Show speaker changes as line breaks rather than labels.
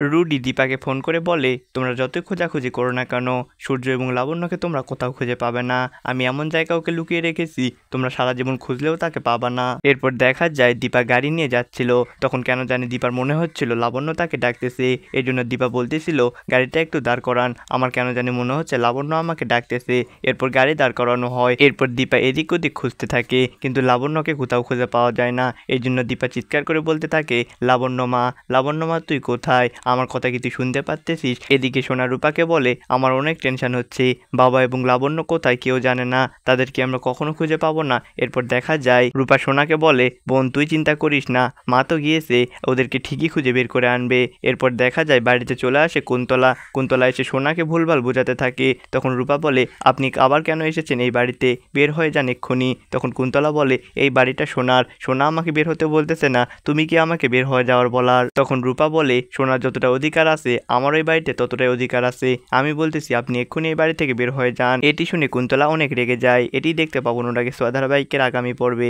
Rudi দীপাকে phone করে বলে, তোমরা যতই খোঁজাখুঁজি করো না কেন, সূর্য এবং লাবণ্যকে তোমরা কোথাও খুঁজে পাবে না। আমি এমন জায়গায় ওকে লুকিয়ে রেখেছি, তোমরা সারা জীবন খুঁজলেও তাকে পাবা না। এরপর দেখা যায় দীপা গাড়ি নিয়ে যাচ্ছিল। তখন কেন জানি দীপার মনে হচ্ছিল লাবণ্য তাকে ডাকতেছে। এই জন্য দীপা বলতেছিল, গাড়িটা একটু দাঁড় করান, আমার কেন জানি মনে হচ্ছে লাবণ্য আমাকে ডাকতেছে। এরপর গাড়ি দাঁড় করানো হয়। এরপর দীপা এদিক ওদিক খুঁজতে থাকে, কিন্তু লাবণ্যকে কোথাও খুঁজে পাওয়া যায় না। এই জন্য দীপা চিৎকার করে বলতে থাকে, লাবণ্য মা তুই কোথায়? আমার কথা কি তুই শুনতে পারতেছিস? এদিকে সোনা রূপাকে বলে, আমার অনেক টেনশন হচ্ছে, বাবা এবং লাবণ্য কোথায় কেউ জানে না, তাদেরকে আমরা কখনো খুঁজে পাবো না। এরপর দেখা যায় রূপা সোনাকে বলে, বোন তুই চিন্তা করিস না, মা তো গিয়েছে, ওদেরকে ঠিকই খুঁজে বের করে আনবে। এরপর দেখা যায় বাড়িতে চলে আসে কুন্তলা এসে সোনাকে ভুলভাল বোঝাতে থাকে। তখন রূপা বলে, আপনি আবার কেন এসেছেন এই বাড়িতে? বের হয়ে যান এক্ষুনি। তখন কুন্তলা বলে, এই বাড়িটা সোনার, সোনা আমাকে বের হতে বলতেছে না, তুমি কি আমাকে বের হয়ে যাওয়ার বলার? তখন রূপা বলে, সোনার যতটা অধিকার আছে আমার ওই বাড়িতে ততটাই অধিকার আছে, আমি বলতেছি আপনি এক্ষুনি এই বাড়ি থেকে বের হয়ে যান। এটি শুনে কুন্তলা অনেক রেগে যায়। এটি দেখতে পাবো অনুরাগের ধারাবাহিকের আগামী পর্বে।